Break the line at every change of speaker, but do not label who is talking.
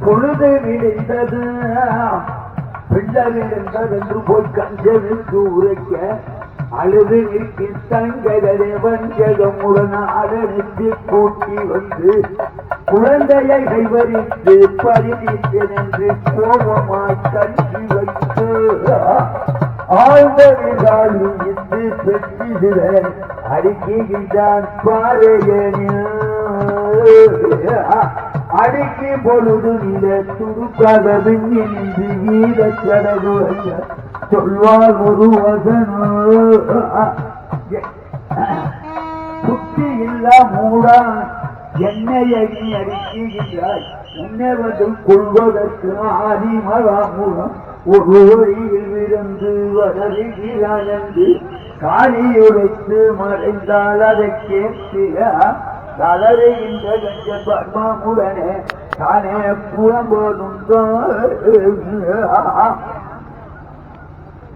பொழுது விளைந்தது பிள்ளை விழுந்ததென்று போய் கஞ்சனுக்கு உரைக்க அழுது நிற்கி தங்கதே வஞ்சகமுடன் அடனுக்கு கூட்டி வந்து குழந்தையை கைவரித்து பரிதித்தேன் என்று கோபமாய் கஞ்சி வைத்து ஆழ்ந்தவிதால் இருந்து பெற்றிட அடுக்குகின்றான் பாறையனில் அடுக்கி பொழுது நில துடுக்காக விண்ணின்று வீரச் சடகுடைய சொல்வார் ஒரு வசனம் புத்தி இல்லா மூடா என்னையை நீ அறிக்கைகிறாய் உன்னை கொள்வதற்கு ஆதிமகாமுகம் ஒரு வழியில் விருந்து வளருகிறான் என்று காணியுடைத்து மறைந்தால் அதை கேட்கிற தளருகின்ற கஞ்ச பர்மாமுடனே தானே புறம்போதும்